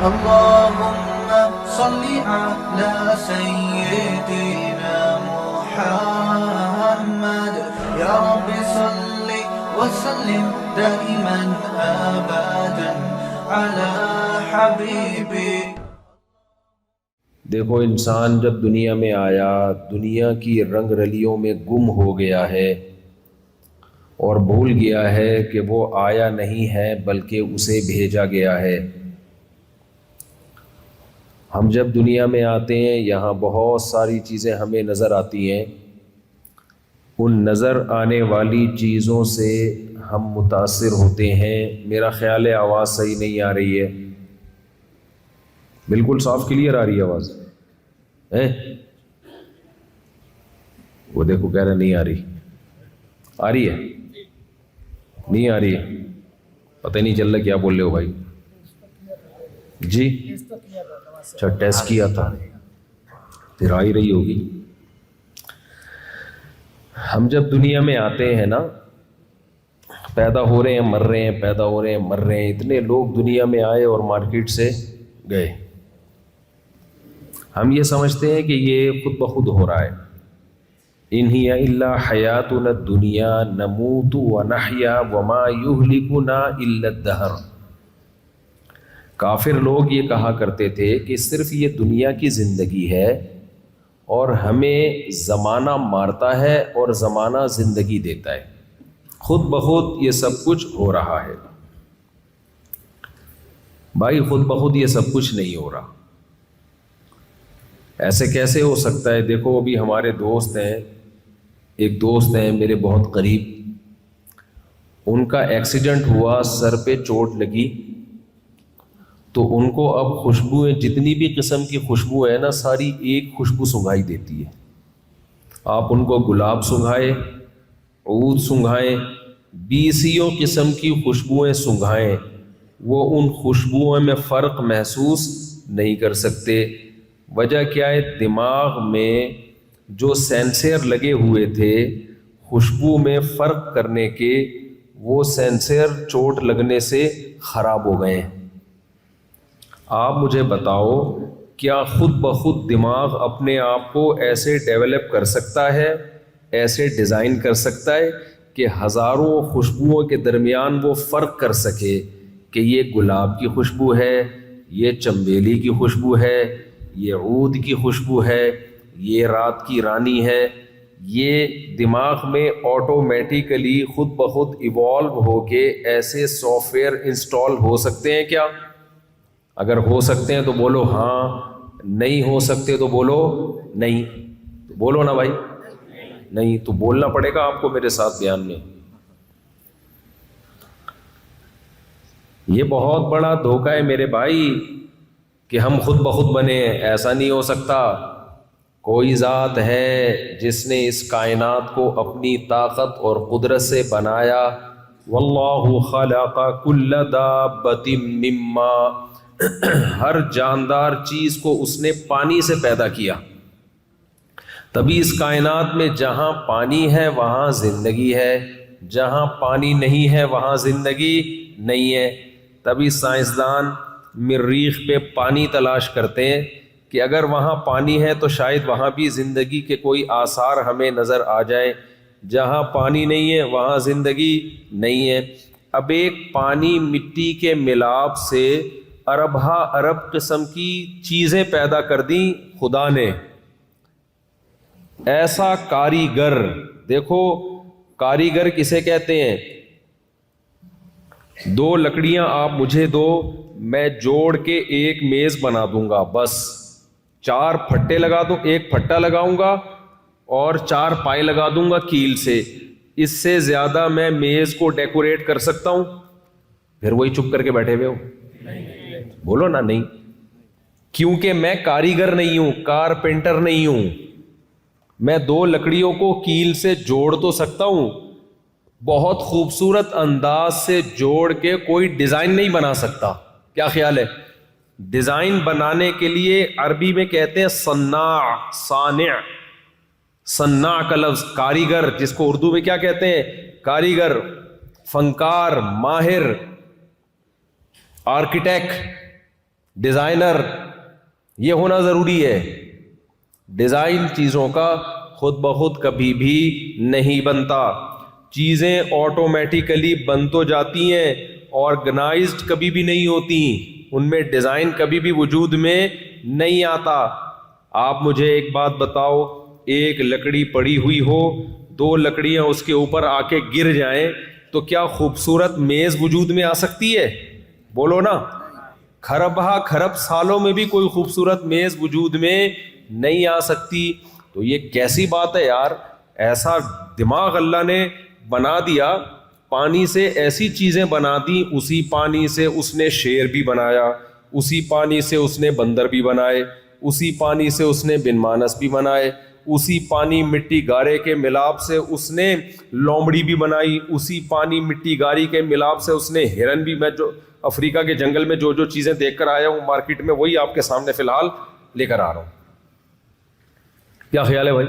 اللهم صل على سيدنا محمد يا رب صل وسلم دائما ابدا على حبيبي. دیکھو انسان جب دنیا میں آیا دنیا کی رنگ رلیوں میں گم ہو گیا ہے اور بھول گیا ہے کہ وہ آیا نہیں ہے بلکہ اسے بھیجا گیا ہے. ہم جب دنیا میں آتے ہیں یہاں بہت ساری چیزیں ہمیں نظر آتی ہیں. ان نظر آنے والی چیزوں سے ہم متاثر ہوتے ہیں. میرا خیال ہے آواز صحیح نہیں آ رہی ہے. بالکل صاف کلیئر آ رہی ہے آواز ہے؟ وہ دیکھو کہہ رہے نہیں آ رہی. آ رہی ہے؟ نہیں آ رہی ہے؟ پتہ نہیں چل رہا کیا بول رہے ہو بھائی جی. اچھا ٹیسٹ کیا تھا پھر آ ہی رہی ہوگی. ہم جب دنیا میں آتے ہیں نا پیدا ہو رہے ہیں مر رہے ہیں پیدا ہو رہے ہیں مر رہے ہیں. اتنے لوگ دنیا میں آئے اور مارکیٹ سے گئے. ہم یہ سمجھتے ہیں کہ یہ خود بخود ہو رہا ہے. ان ہی الا حیاتنا الدنیا نموت ونحیا وما یہلکنا الا الدہر. کافر لوگ یہ کہا کرتے تھے کہ صرف یہ دنیا کی زندگی ہے اور ہمیں زمانہ مارتا ہے اور زمانہ زندگی دیتا ہے. خود بخود یہ سب کچھ ہو رہا ہے. بھائی خود بخود یہ سب کچھ نہیں ہو رہا. ایسے کیسے ہو سکتا ہے؟ دیکھو ابھی ہمارے دوست ہیں, ایک دوست ہیں میرے بہت قریب, ان کا ایکسیڈنٹ ہوا, سر پہ چوٹ لگی, تو ان کو اب خوشبوئیں جتنی بھی قسم کی خوشبو ہے نا ساری ایک خوشبو سنگھائی دیتی ہے. آپ ان کو گلاب سنگھائیں, عود سنگھائیں, 20 قسم کی خوشبوئیں سنگھائیں, وہ ان خوشبوؤں میں فرق محسوس نہیں کر سکتے. وجہ کیا ہے؟ دماغ میں جو سینسر لگے ہوئے تھے خوشبو میں فرق کرنے کے, وہ سینسر چوٹ لگنے سے خراب ہو گئے ہیں. آپ مجھے بتاؤ کیا خود بخود دماغ اپنے آپ کو ایسے ڈیولپ کر سکتا ہے, ایسے ڈیزائن کر سکتا ہے کہ ہزاروں خوشبوؤں کے درمیان وہ فرق کر سکے کہ یہ گلاب کی خوشبو ہے, یہ چنبیلی کی خوشبو ہے, یہ عود کی خوشبو ہے, یہ رات کی رانی ہے؟ یہ دماغ میں آٹومیٹیکلی خود بخود ایوالو ہو کے ایسے سافٹ ویئر انسٹال ہو سکتے ہیں کیا؟ اگر ہو سکتے ہیں تو بولو ہاں, نہیں ہو سکتے تو بولو نہیں. تو بولو نا بھائی نہیں. تو بولنا پڑے گا آپ کو میرے ساتھ بیان میں. یہ بہت بڑا دھوکہ ہے میرے بھائی کہ ہم خود بخود بنے. ایسا نہیں ہو سکتا. کوئی ذات ہے جس نے اس کائنات کو اپنی طاقت اور قدرت سے بنایا. واللہ خلق کل دابۃ مما, ہر جاندار چیز کو اس نے پانی سے پیدا کیا. تبھی اس کائنات میں جہاں پانی ہے وہاں زندگی ہے, جہاں پانی نہیں ہے وہاں زندگی نہیں ہے. تبھی سائنسدان مریخ پہ پانی تلاش کرتے ہیں کہ اگر وہاں پانی ہے تو شاید وہاں بھی زندگی کے کوئی آثار ہمیں نظر آ جائیں. جہاں پانی نہیں ہے وہاں زندگی نہیں ہے. اب ایک پانی مٹی کے ملاب سے ارب قسم کی چیزیں پیدا کر دیں خدا نے. ایسا کاریگر, دیکھو کاریگر کسے کہتے ہیں؟ 2 لکڑیاں آپ مجھے دو, میں جوڑ کے ایک میز بنا دوں گا. بس 4 پھٹے لگا دوں, ایک پھٹا لگاؤں گا اور 4 پائے لگا دوں گا کیل سے. اس سے زیادہ میں میز کو ڈیکوریٹ کر سکتا ہوں؟ پھر وہی چپ کر کے بیٹھے ہوئے ہو. بولو نا نہیں. کیونکہ میں کاریگر نہیں ہوں, کارپینٹر نہیں ہوں. میں 2 لکڑیوں کو کیل سے جوڑ تو سکتا ہوں, بہت خوبصورت انداز سے جوڑ کے کوئی ڈیزائن نہیں بنا سکتا. کیا خیال ہے؟ ڈیزائن بنانے کے لیے عربی میں کہتے ہیں صناع, صانع. صناع کا لفظ کاریگر, جس کو اردو میں کیا کہتے ہیں؟ کاریگر, فنکار, ماہر, آرکیٹیکٹ. ڈیزائنر یہ ہونا ضروری ہے. ڈیزائن چیزوں کا خود بخود کبھی بھی نہیں بنتا. چیزیں آٹومیٹیکلی بن تو جاتی ہیں, آرگنائزڈ کبھی بھی نہیں ہوتی, ان میں ڈیزائن کبھی بھی وجود میں نہیں آتا. آپ مجھے ایک بات بتاؤ, ایک لکڑی پڑی ہوئی ہو, 2 لکڑیاں اس کے اوپر آ کے گر جائیں تو کیا خوبصورت میز وجود میں آ سکتی ہے؟ بولو نا. کھرب سالوں میں بھی کوئی خوبصورت میز وجود میں نہیں آ سکتی. تو یہ کیسی بات ہے یار, ایسا دماغ اللہ نے بنا دیا, پانی سے ایسی چیزیں بنا دی, اسی پانی سے اس نے شیر بھی بنایا, اسی پانی سے اس نے بندر بھی بنائے, اسی پانی سے اس نے بن مانس بھی بنائے, اسی پانی مٹی گارے کے ملاپ سے اس نے لومڑی بھی بنائی, اسی پانی مٹی گاری کے ملاپ سے اس نے ہرن بھی. میں جو افریقہ کے جنگل میں جو چیزیں دیکھ کر آیا ہوں مارکیٹ میں, وہی آپ کے سامنے فی الحال لے کر آ رہا ہوں. کیا خیال ہے بھائی؟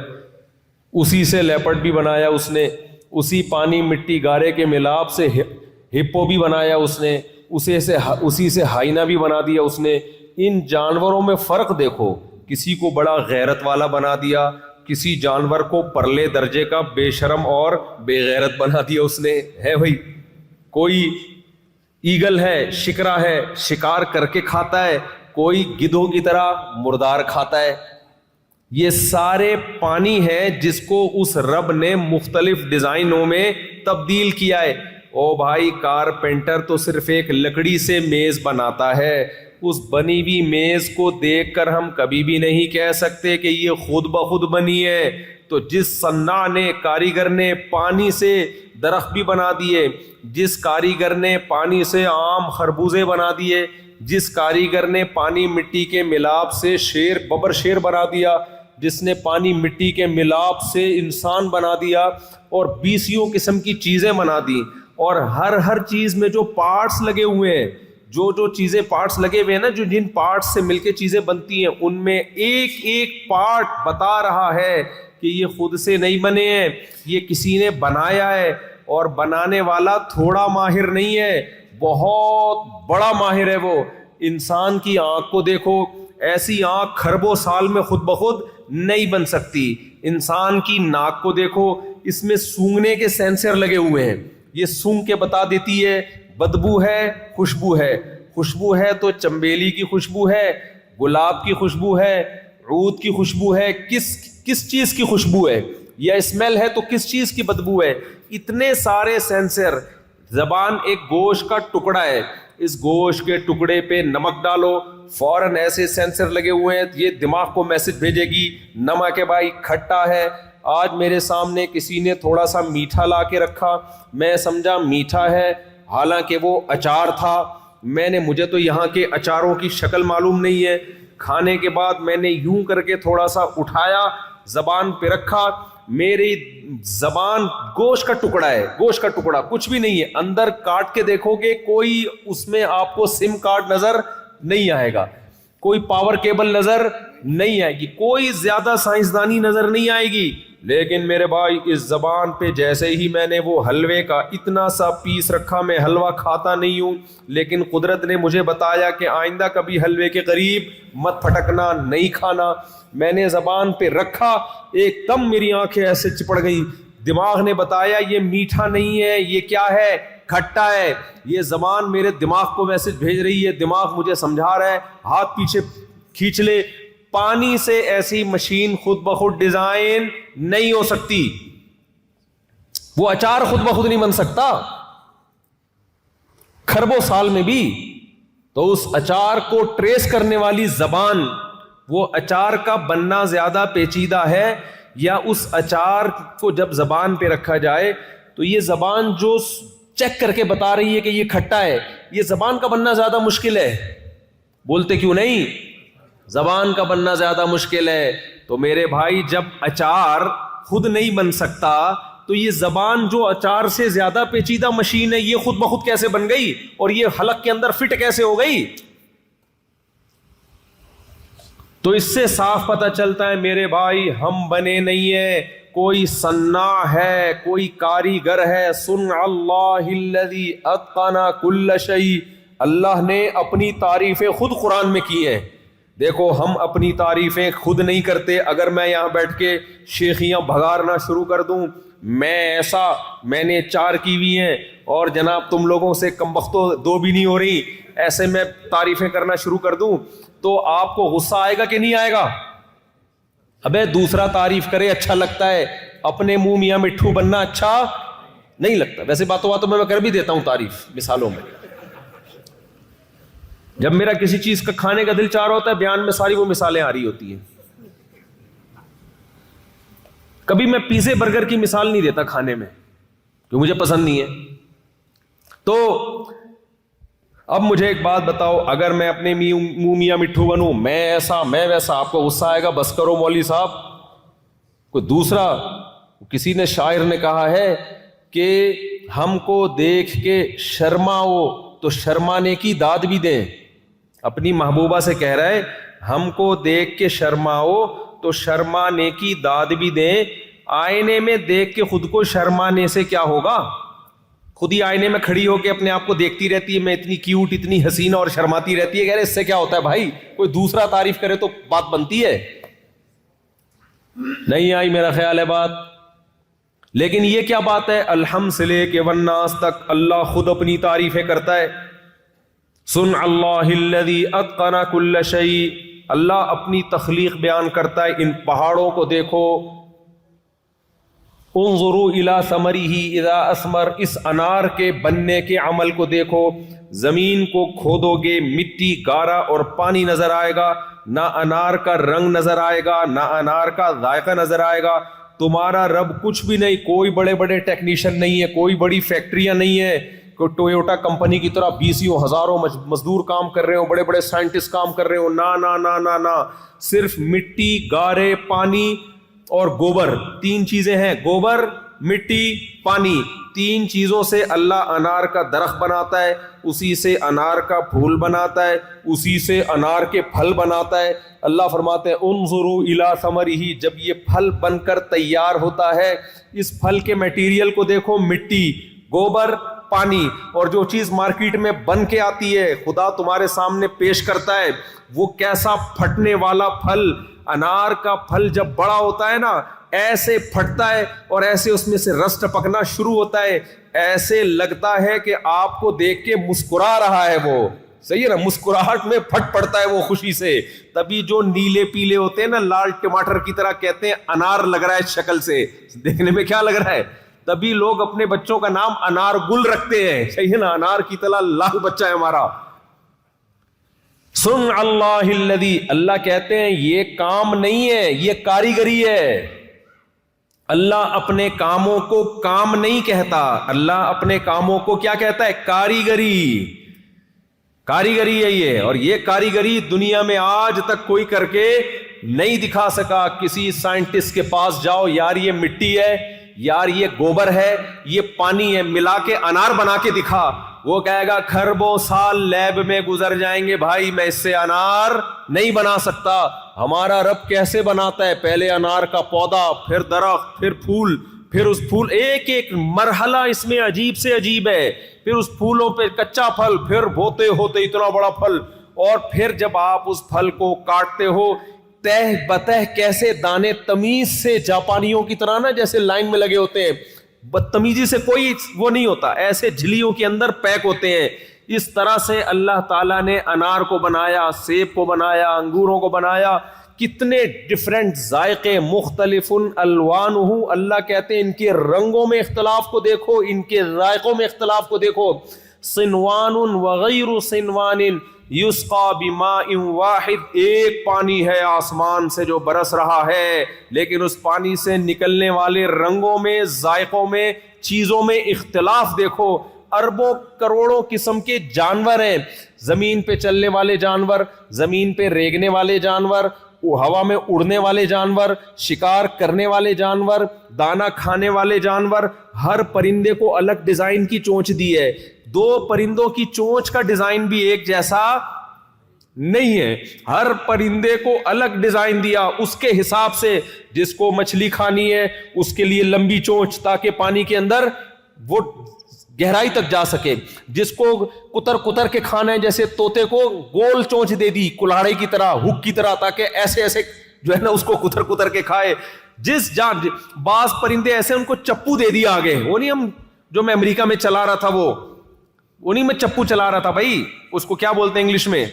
اسی سے لیپرڈ بھی بنایا اس نے, اسی پانی مٹی گارے کے ملاپ سے ہپو بھی بنایا اس نے, اسی سے ہائینا بھی بنا دیا اس نے. ان جانوروں میں فرق دیکھو, کسی کو بڑا غیرت والا بنا دیا, کسی جانور کو پرلے درجے کا بے شرم اور بے غیرت بنا دیا اس نے. ہے بھائی, کوئی ایگل ہے, شکرا ہے, شکار کر کے کھاتا ہے, کوئی گدھوں کی طرح مردار کھاتا ہے. یہ سارے پانی ہے جس کو اس رب نے مختلف ڈیزائنوں میں تبدیل کیا ہے. او بھائی, کارپینٹر تو صرف ایک لکڑی سے میز بناتا ہے, اس بنی ہوئی میز کو دیکھ کر ہم کبھی بھی نہیں کہہ سکتے کہ یہ خود بخود بنی ہے. تو جس صناع نے, کاریگر نے پانی سے درخت بھی بنا دیے, جس کاریگر نے پانی سے آم خربوزے بنا دیے, جس کاریگر نے پانی مٹی کے ملاپ سے ببر شیر بنا دیا, جس نے پانی مٹی کے ملاپ سے انسان بنا دیا, اور 20 قسم کی چیزیں بنا دی. اور ہر چیز میں جو پارٹس لگے ہوئے ہیں, جو چیزیں پارٹس لگے ہوئے ہیں نا, جو جن پارٹس سے مل کے چیزیں بنتی ہیں, ان میں ایک پارٹ بتا رہا ہے کہ یہ خود سے نہیں بنے ہیں, یہ کسی نے بنایا ہے. اور بنانے والا تھوڑا ماہر نہیں ہے, بہت بڑا ماہر ہے وہ. انسان کی آنکھ کو دیکھو, ایسی آنکھ کھربوں سال میں خود بخود نہیں بن سکتی. انسان کی ناک کو دیکھو, اس میں سونگنے کے سینسر لگے ہوئے ہیں, یہ سونگ کے بتا دیتی ہے بدبو ہے, خوشبو ہے. خوشبو ہے تو چنبیلی کی خوشبو ہے, گلاب کی خوشبو ہے, عود کی خوشبو ہے, کس چیز کی خوشبو ہے, یا اسمیل ہے تو کس چیز کی بدبو ہے. اتنے سارے سینسر. زبان ایک گوشت کا ٹکڑا ہے, اس گوشت کے ٹکڑے پہ نمک ڈالو, فوراً ایسے سینسر لگے ہوئے ہیں, یہ دماغ کو میسج بھیجے گی نمک ہے بھائی, کھٹا ہے. آج میرے سامنے کسی نے تھوڑا سا میٹھا لا کے رکھا, میں سمجھا میٹھا ہے, حالانکہ وہ اچار تھا. مجھے تو یہاں کے اچاروں کی شکل معلوم نہیں ہے. کھانے کے بعد میں نے یوں کر کے تھوڑا سا اٹھایا, زبان پہ رکھا, میری زبان گوشت کا ٹکڑا ہے, گوشت کا ٹکڑا, کچھ بھی نہیں ہے. اندر کاٹ کے دیکھو گے کوئی اس میں آپ کو سم کارڈ نظر نہیں آئے گا, کوئی پاور کیبل نظر نہیں آئے گی, کوئی زیادہ سائنسدانی نظر نہیں آئے گی. لیکن میرے بھائی, اس زبان پہ جیسے ہی میں نے وہ حلوے کا اتنا سا پیس رکھا, میں حلوہ کھاتا نہیں ہوں, لیکن قدرت نے مجھے بتایا کہ آئندہ کبھی حلوے کے قریب مت پھٹکنا, نہیں کھانا. میں نے زبان پہ رکھا, ایک دم میری آنکھیں ایسے چپڑ گئی. دماغ نے بتایا یہ میٹھا نہیں ہے, یہ کیا ہے, کھٹا ہے. یہ زبان میرے دماغ کو میسج بھیج رہی ہے, دماغ مجھے سمجھا رہا ہے ہاتھ پیچھے کھینچ لے. پانی سے ایسی مشین خود بخود ڈیزائن نہیں ہو سکتی. وہ اچار خود بخود نہیں بن سکتا کھربوں سال میں بھی. تو اس اچار کو ٹریس کرنے والی زبان, وہ اچار کا بننا زیادہ پیچیدہ ہے, یا اس اچار کو جب زبان پہ رکھا جائے تو یہ زبان جو چیک کر کے بتا رہی ہے کہ یہ کھٹا ہے, یہ زبان کا بننا زیادہ مشکل ہے. بولتے کیوں نہیں؟ زبان کا بننا زیادہ مشکل ہے. تو میرے بھائی, جب اچار خود نہیں بن سکتا تو یہ زبان جو اچار سے زیادہ پیچیدہ مشین ہے, یہ خود بخود کیسے بن گئی, اور یہ حلق کے اندر فٹ کیسے ہو گئی؟ تو اس سے صاف پتہ چلتا ہے میرے بھائی, ہم بنے نہیں ہیں, کوئی صناع ہے, کوئی کاریگر ہے. صنع اللہ الذی اتقن کل شیء, اللہ نے اپنی تعریفیں خود قرآن میں کی ہیں. دیکھو ہم اپنی تعریفیں خود نہیں کرتے. اگر میں یہاں بیٹھ کے شیخیاں بھگارنا شروع کر دوں, میں ایسا, میں نے 4 کی ہوئی ہیں اور جناب تم لوگوں سے کمبختوں 2 بھی نہیں ہو رہی, ایسے میں تعریفیں کرنا شروع کر دوں تو آپ کو غصہ آئے گا کہ نہیں آئے گا؟ ابے دوسرا تعریف کرے اچھا لگتا ہے, اپنے منہ میاں مٹھو بننا اچھا نہیں لگتا. ویسے باتوں میں کر بھی دیتا ہوں تعریف مثالوں میں. جب میرا کسی چیز کا کھانے کا دل چاہ رہا ہوتا ہے, بیان میں ساری وہ مثالیں آ رہی ہوتی ہیں. کبھی میں پیزے برگر کی مثال نہیں دیتا کھانے میں, کیونکہ مجھے پسند نہیں ہے. تو اب مجھے ایک بات بتاؤ, اگر میں اپنے منہ میاں مٹھو بنوں, میں ایسا میں ویسا, آپ کو غصہ آئے گا؟ بس کرو مولوی صاحب. کوئی دوسرا, کسی نے شاعر نے کہا ہے کہ ہم کو دیکھ کے شرماؤ تو شرمانے کی داد بھی دیں. اپنی محبوبہ سے کہہ رہا ہے ہم کو دیکھ کے شرماؤ تو شرمانے کی داد بھی دیں. آئینے میں دیکھ کے خود کو شرمانے سے کیا ہوگا؟ خود ہی آئینے میں کھڑی ہو کے اپنے آپ کو دیکھتی رہتی ہے, میں اتنی کیوٹ, اتنی حسینہ, اور شرماتی رہتی ہے. کہہ رہے اس سے کیا ہوتا ہے بھائی؟ کوئی دوسرا تعریف کرے تو بات بنتی ہے. نہیں آئی میرا خیال ہے بات. لیکن یہ کیا بات ہے, الحمد سے لے کے والناس تک اللہ خود اپنی تعریفیں کرتا ہے. سن اللہ الذی اتقن کل شیء, اللہ اپنی تخلیق بیان کرتا ہے. ان پہاڑوں کو دیکھو, انظروا الی ثمرہ اذا اثمر, اس انار کے بننے کے عمل کو دیکھو. زمین کو کھودو گے, مٹی, گارا اور پانی نظر آئے گا, نہ انار کا رنگ نظر آئے گا, نہ انار کا ذائقہ نظر آئے گا. تمہارا رب کچھ بھی نہیں, کوئی بڑے بڑے ٹیکنیشین نہیں ہے, کوئی بڑی فیکٹریاں نہیں ہے, کوئی ٹویوٹا کمپنی کی طرح 20 ہزاروں مزدور کام کر رہے ہو, بڑے بڑے سائنٹسٹ کام کر رہے ہو. نا نا نا نا نا, صرف مٹی, گارے, پانی اور گوبر, 3 چیزیں ہیں. گوبر, مٹی, پانی, 3 چیزوں سے اللہ انار کا درخت بناتا ہے, اسی سے انار کا پھول بناتا ہے, اسی سے انار کے پھل بناتا ہے. اللہ فرماتے ہیں انظروا الی ثمرہ, جب یہ پھل بن کر تیار ہوتا ہے, اس پھل کے میٹیریل کو دیکھو, مٹی, گوبر, پانی, اور جو چیز مارکیٹ میں بن کے آتی ہے خدا تمہارے سامنے پیش کرتا ہے, وہ کیسا پھٹنے والا پھل. انار کا پھل جب بڑا ہوتا ہے نا, ایسے پھٹتا ہے اور ایسے اس میں سے رس ٹپکنا شروع ہوتا ہے, ایسے لگتا ہے کہ آپ کو دیکھ کے مسکرا رہا ہے وہ. صحیح ہے نا, مسکراہٹ میں پھٹ پڑتا ہے وہ خوشی سے. تبھی جو نیلے پیلے ہوتے ہیں نا, لال ٹماٹر کی طرح, کہتے ہیں انار لگ رہا ہے شکل سے, دیکھنے میں کیا لگ رہا ہے, تبھی لوگ اپنے بچوں کا نام انار گل رکھتے ہیں. صحیح ہے نا, انار کی طرح لال بچہ ہے ہمارا. سن اللہ الذی, اللہ کہتے ہیں یہ کام نہیں ہے, یہ کاریگری ہے. اللہ اپنے کاموں کو کام نہیں کہتا, اللہ اپنے کاموں کو کیا کہتا ہے؟ کاریگری. کاریگری ہے یہ, اور یہ کاریگری دنیا میں آج تک کوئی کر کے نہیں دکھا سکا. کسی سائنٹسٹ کے پاس جاؤ, یار یہ مٹی ہے, یار یہ گوبر ہے, یہ پانی ہے, ملا کے انار بنا کے دکھا. وہ کہے گا کھربوں سال لیب میں گزر جائیں گے بھائی, میں اس سے انار نہیں بنا سکتا. ہمارا رب کیسے بناتا ہے؟ پہلے انار کا پودا, پھر درخت, پھر پھول, پھر اس پھول, ایک ایک مرحلہ اس میں عجیب سے عجیب ہے. پھر اس پھولوں پہ کچا پھل, پھر بوتے ہوتے اتنا بڑا پھل, اور پھر جب آپ اس پھل کو کاٹتے ہو, تہ بتہ کیسے دانے تمیز سے, جاپانیوں کی طرح نا, جیسے لائن میں لگے ہوتے ہیں, بدتمیزی سے کوئی وہ نہیں ہوتا, ایسے جھلیوں کے اندر پیک ہوتے ہیں. اس طرح سے اللہ تعالیٰ نے انار کو بنایا, سیب کو بنایا, انگوروں کو بنایا. کتنے ڈفرینٹ ذائقے, مختلف الوانہ. اللہ کہتے ہیں ان کے رنگوں میں اختلاف کو دیکھو, ان کے ذائقوں میں اختلاف کو دیکھو. صنوان وغیر صنوان یسقا بماء واحد, ایک پانی ہے آسمان سے جو برس رہا ہے, لیکن اس پانی سے نکلنے والے رنگوں میں, ذائقوں میں, چیزوں میں اختلاف دیکھو. اربوں کروڑوں قسم کے جانور ہیں, زمین پہ چلنے والے جانور, زمین پہ ریگنے والے جانور, ہوا میں اڑنے والے جانور, شکار کرنے والے جانور, دانا کھانے والے جانور. ہر پرندے کو الگ ڈیزائن کی چونچ دی ہے. 2 پرندوں کی چونچ کا ڈیزائن بھی ایک جیسا نہیں ہے, ہر پرندے کو الگ ڈیزائن دیا اس کے حساب سے. جس کو مچھلی کھانی ہے اس کے لیے لمبی چونچ, تاکہ پانی کے اندر وہ گہرائی تک جا سکے. جس کو کتر کتر کے کھانا ہے, جیسے طوطے کو گول چونچ دے دی کلاڑے کی طرح, ہک کی طرح, تاکہ ایسے ایسے جو ہے نا اس کو کتر کتر کے کھائے. جس جان بعض پرندے ایسے ان کو چپو دے دیا آگے, وہ نہیں ہم جو میں امریکہ میں چلا رہا تھا وہ نہیں میں چپو چلا رہا تھا بھائی, اس کو کیا بولتے ہیں انگلش میں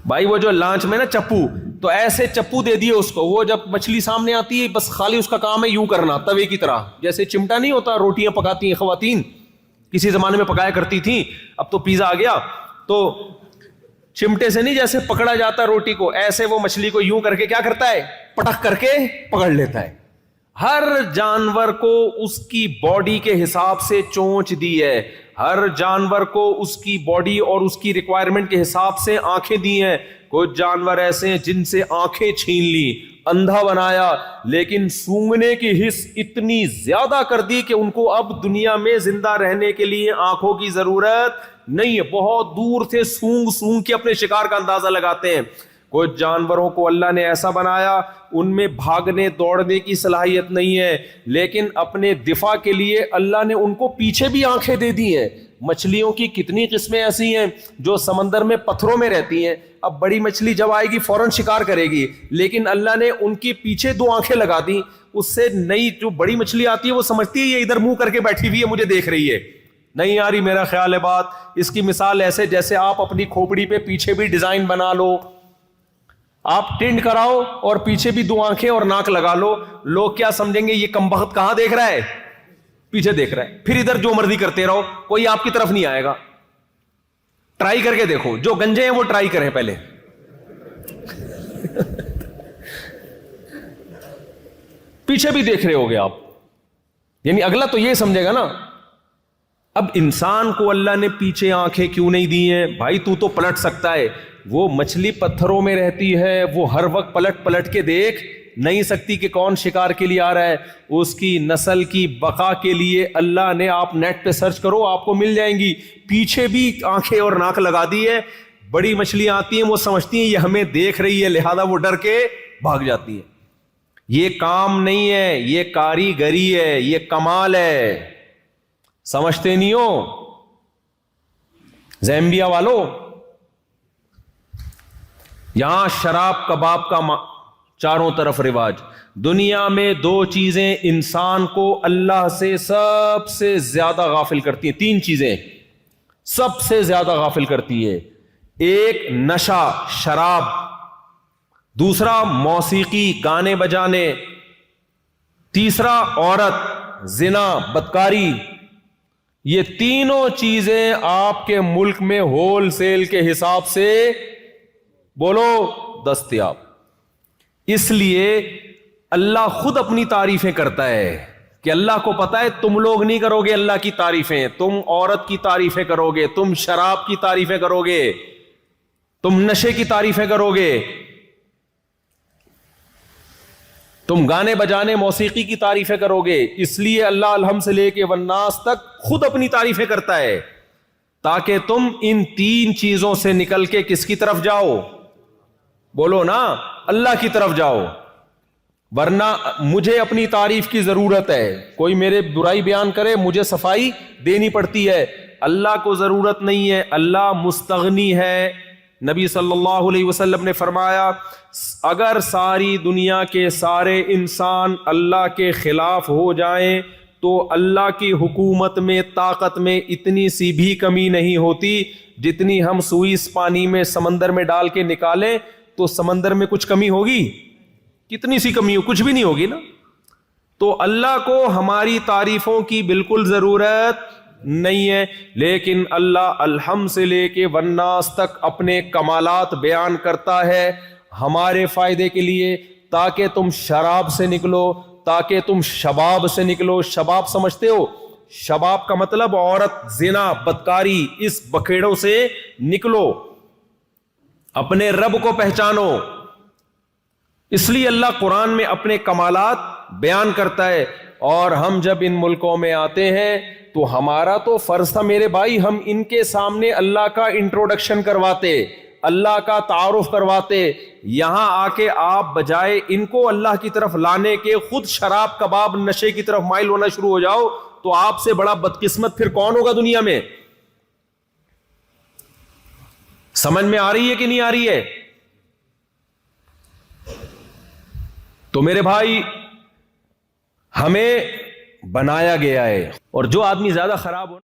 بھائی, وہ جو لانچ میں نا چپو, تو ایسے چپو دے دیے اس کو. وہ جب مچھلی سامنے آتی ہے بس خالی اس کا کام ہے یوں کرنا توے کی طرح, جیسے چمٹا نہیں ہوتا روٹیاں پکاتی ہیں خواتین, کسی زمانے میں پکایا کرتی تھیں, اب تو پیزا آ گیا, تو چمٹے سے نہیں جیسے پکڑا جاتا روٹی کو, ایسے وہ مچھلی کو یوں کر کے کیا کرتا ہے, پٹک کر کے پکڑ لیتا ہے. ہر جانور کو اس کی باڈی کے حساب سے چونچ دی ہے, ہر جانور کو اس کی باڈی اور اس کی ریکوائرمنٹ کے حساب سے آنکھیں دی ہیں. کچھ جانور ایسے ہیں جن سے آنکھیں چھین لی, اندھا بنایا, لیکن سونگنے کی حس اتنی زیادہ کر دی کہ ان کو اب دنیا میں زندہ رہنے کے لیے آنکھوں کی ضرورت نہیں ہے, بہت دور سے سونگ سونگ کے اپنے شکار کا اندازہ لگاتے ہیں. کچھ جانوروں کو اللہ نے ایسا بنایا ان میں بھاگنے دوڑنے کی صلاحیت نہیں ہے, لیکن اپنے دفاع کے لیے اللہ نے ان کو پیچھے بھی آنکھیں دے دی ہیں. مچھلیوں کی کتنی قسمیں ایسی ہیں جو سمندر میں پتھروں میں رہتی ہیں, اب بڑی مچھلی جب آئے گی فوراً شکار کرے گی, لیکن اللہ نے ان کی پیچھے 2 آنکھیں لگا دی, اس سے نئی جو بڑی مچھلی آتی ہے وہ سمجھتی ہے یہ ادھر منہ کر کے بیٹھی ہوئی ہے مجھے دیکھ رہی ہے. نہیں آ رہی میرا خیال ہے بات. اس کی مثال ایسے جیسے آپ اپنی کھوپڑی پہ پیچھے بھی ڈیزائن بنا لو, آپ ٹنڈ کراؤ اور پیچھے بھی 2 آنکھیں اور ناک لگا لو, لوگ کیا سمجھیں گے یہ کمبخت کہاں دیکھ رہا ہے, پیچھے دیکھ رہا ہے, پھر ادھر جو مرضی کرتے رہو, کوئی آپ کی طرف نہیں آئے گا. ٹرائی کر کے دیکھو, جو گنجے ہیں وہ ٹرائی کریں پہلے. پیچھے بھی دیکھ رہے ہوگے آپ, یعنی اگلا تو یہ سمجھے گا نا. اب انسان کو اللہ نے پیچھے آنکھیں کیوں نہیں دی ہیں بھائی, تو پلٹ سکتا ہے. وہ مچھلی پتھروں میں رہتی ہے, وہ ہر وقت پلٹ پلٹ کے دیکھ نہیں سکتی کہ کون شکار کے لیے آ رہا ہے. اس کی نسل کی بقا کے لیے اللہ نے, آپ نیٹ پہ سرچ کرو آپ کو مل جائیں گی, پیچھے بھی آنکھیں اور ناک لگا دی ہے. بڑی مچھلیاں آتی ہیں وہ سمجھتی ہیں یہ ہمیں دیکھ رہی ہے, لہذا وہ ڈر کے بھاگ جاتی ہے. یہ کام نہیں ہے, یہ کاریگری ہے, یہ کمال ہے, سمجھتے نہیں ہو. زیمبیا والو, یہاں شراب کباب کا چاروں طرف رواج. دنیا میں 2 چیزیں انسان کو اللہ سے سب سے زیادہ غافل کرتی ہیں, 3 چیزیں سب سے زیادہ غافل کرتی ہے. ایک نشہ شراب, دوسرا موسیقی گانے بجانے, تیسرا عورت زنا بدکاری. یہ تینوں چیزیں آپ کے ملک میں ہول سیل کے حساب سے بولو دستیاب. اس لیے اللہ خود اپنی تعریفیں کرتا ہے کہ اللہ کو پتا ہے تم لوگ نہیں کرو گے اللہ کی تعریفیں, تم عورت کی تعریفیں کرو گے, تم شراب کی تعریفیں کرو گے, تم نشے کی تعریفیں کرو گے, تم گانے بجانے موسیقی کی تعریفیں کرو گے. اس لیے اللہ الحمد سے لے کے والناس تک خود اپنی تعریفیں کرتا ہے تاکہ تم ان 3 چیزوں سے نکل کے کس کی طرف جاؤ, بولو نا, اللہ کی طرف جاؤ. ورنہ مجھے اپنی تعریف کی ضرورت ہے, کوئی میرے برائی بیان کرے مجھے صفائی دینی پڑتی ہے. اللہ کو ضرورت نہیں ہے, اللہ مستغنی ہے. نبی صلی اللہ علیہ وسلم نے فرمایا اگر ساری دنیا کے سارے انسان اللہ کے خلاف ہو جائیں تو اللہ کی حکومت میں طاقت میں اتنی سی بھی کمی نہیں ہوتی جتنی ہم سوئی اس پانی میں سمندر میں ڈال کے نکالیں تو سمندر میں کچھ کمی ہوگی, کتنی سی کمی ہو, کچھ بھی نہیں ہوگی نا. تو اللہ کو ہماری تعریفوں کی بالکل ضرورت نہیں ہے, لیکن اللہ الحمد سے لے کے والناس تک اپنے کمالات بیان کرتا ہے ہمارے فائدے کے لیے, تاکہ تم شراب سے نکلو, تاکہ تم شباب سے نکلو. شباب سمجھتے ہو, شباب کا مطلب عورت زنا بدکاری, اس بکھیڑوں سے نکلو, اپنے رب کو پہچانو. اس لیے اللہ قرآن میں اپنے کمالات بیان کرتا ہے. اور ہم جب ان ملکوں میں آتے ہیں تو ہمارا تو فرض تھا میرے بھائی, ہم ان کے سامنے اللہ کا انٹروڈکشن کرواتے, اللہ کا تعارف کرواتے. یہاں آ کے آپ بجائے ان کو اللہ کی طرف لانے کے خود شراب کباب نشے کی طرف مائل ہونا شروع ہو جاؤ, تو آپ سے بڑا بدقسمت پھر کون ہوگا دنیا میں؟ سمجھ میں آ رہی ہے کہ نہیں آ رہی ہے؟ تو میرے بھائی ہمیں بنایا گیا ہے، اور جو آدمی زیادہ خراب ہو